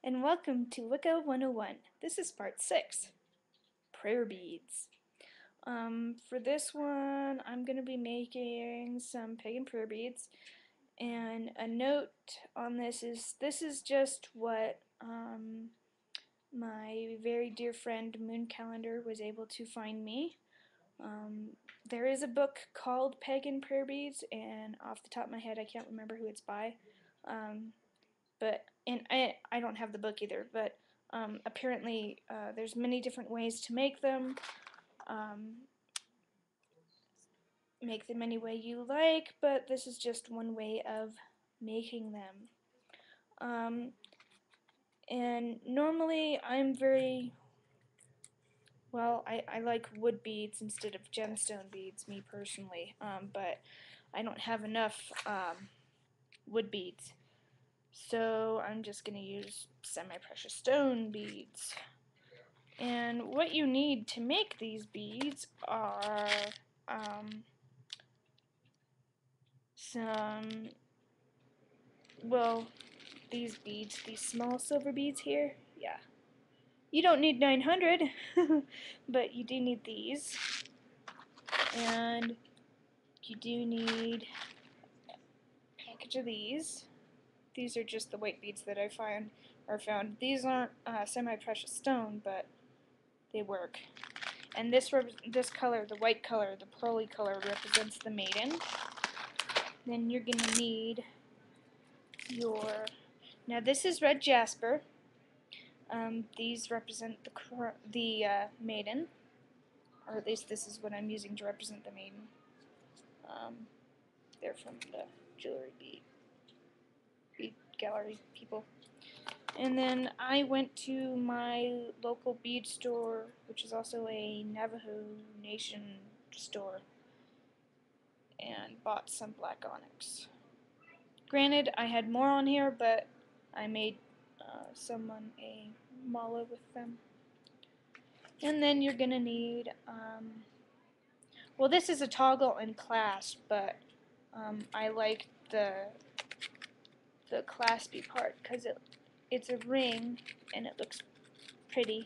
and welcome to Wicca 101. This is part 6, prayer beads. For this one, I'm going to be making some pagan prayer beads, and a note on this is just what my very dear friend Moon Calendar was able to find me. There is a book called Pagan Prayer Beads, and off the top of my head, I can't remember who it's by. And I don't have the book either, but apparently there's many different ways to make them. Make them any way you like, but this is just one way of making them. And normally I'm very, well, I like wood beads instead of gemstone beads, me personally, but I don't have enough wood beads. So I'm just going to use semi-precious stone beads. And what you need to make these beads are some, well, these beads, these small silver beads here, yeah. You don't need 900, but you do need these. And you do need a package of these. These are just the white beads that I found. These aren't semi-precious stone, but they work. And this color, the white color, the pearly color, represents the maiden. Then you're going to need your, now this is red jasper. These represent the maiden, or at least this is what I'm using to represent the maiden. They're from the jewelry bead gallery people. And then I went to my local bead store, which is also a Navajo Nation store, and bought some black onyx. Granted, I had more on here, but I made someone a mala with them. And then you're gonna need, well, this is a toggle and clasp, but I like the claspy part because it's a ring and it looks pretty,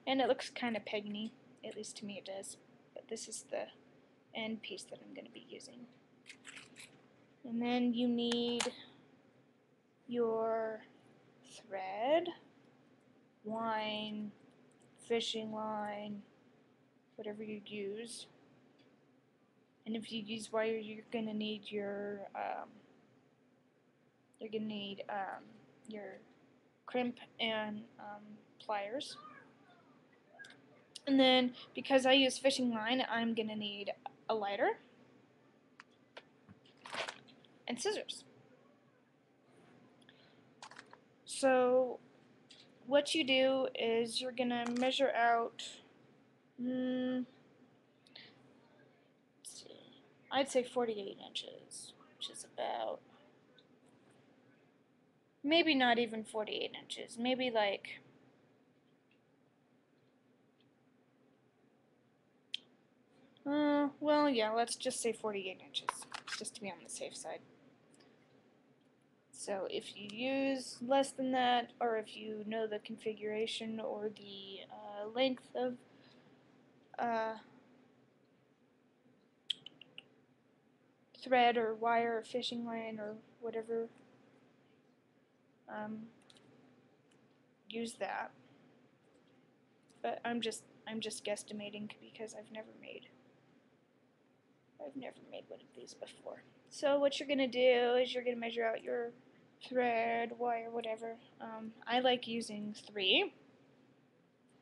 and it looks kind of pagany, at least to me it does. But this is the end piece that I'm going to be using. And then you need your thread, line, fishing line, whatever you use. And if you use wire, you're going to need your crimp and pliers. And then, because I use fishing line, I'm going to need a lighter and scissors. So what you do is you're going to measure out, I'd say 48 inches, which is about, maybe not even 48 inches, maybe like, well, yeah, let's just say 48 inches, just to be on the safe side. So if you use less than that, or if you know the configuration or the length of thread or wire or fishing line or whatever, use that. But I'm just guesstimating because I've never made one of these before. So what you're gonna do is you're gonna measure out your thread, wire, whatever. I like using 3,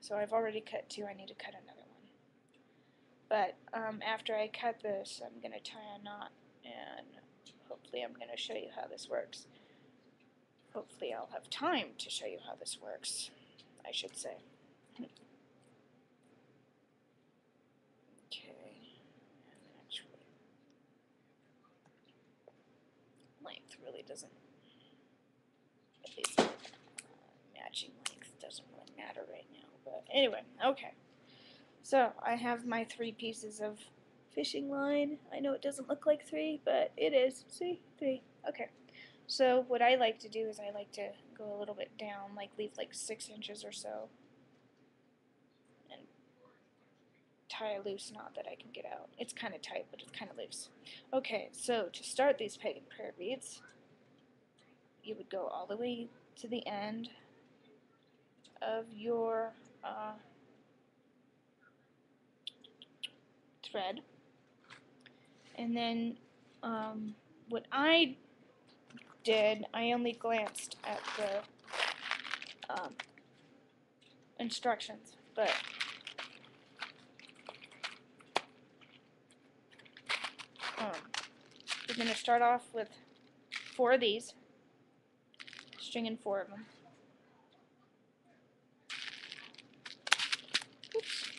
so I've already cut 2. I need to cut another one. But after I cut this, I'm gonna tie a knot, and hopefully I'm gonna show you how this works. Hopefully I'll have time to show you how this works, I should say. Length really doesn't, at least matching length doesn't really matter right now, but anyway, okay. So I have my 3 pieces of fishing line. I know it doesn't look like 3, but it is. See? 3. Okay. So what I like to do is I like to go a little bit down, like leave like 6 inches or so, and tie a loose knot that I can get out. It's kind of tight, but it's kind of loose. Okay, so to start these pagan prayer beads, you would go all the way to the end of your thread, and then what I did, I only glanced at the instructions, but you're going to start off with 4 of these, stringing 4 of them. Oops.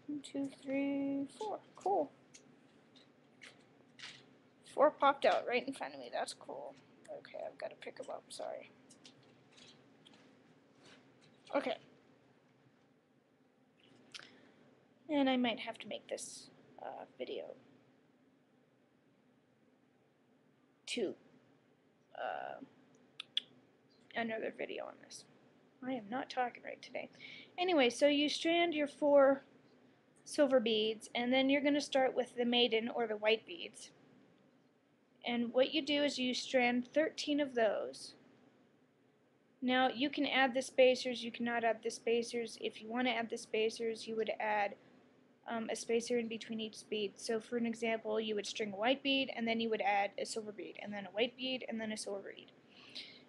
1, 2, 3, 4. Cool. 4 popped out right in front of me. That's cool. Okay, I've got to pick them up. Sorry. Okay. And I might have to make this video to another video on this. I am not talking right today. Anyway, so you strand your 4 silver beads, and then you're going to start with the maiden or the white beads. And what you do is you strand 13 of those. Now you can add the spacers, you cannot add the spacers. If you want to add the spacers, you would add a spacer in between each bead. So for an example, you would string a white bead, and then you would add a silver bead, and then a white bead, and then a silver bead.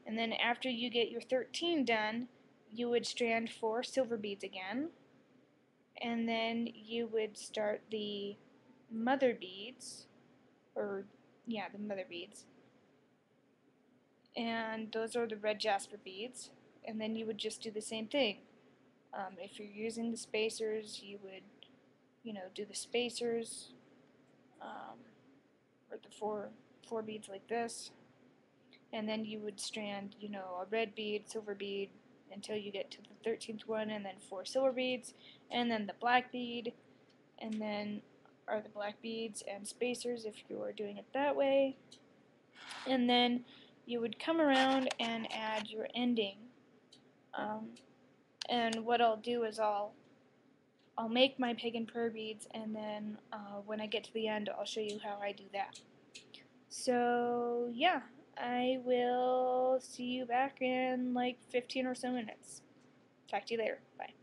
And then after you get your 13 done, you would strand 4 silver beads again, and then you would start the mother beads, or yeah, the mother beads, and those are the red jasper beads, and then you would just do the same thing. If you're using the spacers, you would, do the spacers, or the four beads like this, and then you would strand, a red bead, silver bead, until you get to the 13th one, and then 4 silver beads, and then the black bead, and then are the black beads and spacers if you are doing it that way, and then you would come around and add your ending. And what I'll do is I'll make my pagan prayer beads, and then when I get to the end, I'll show you how I do that. So yeah, I will see you back in like 15 or so minutes. Talk to you later. Bye.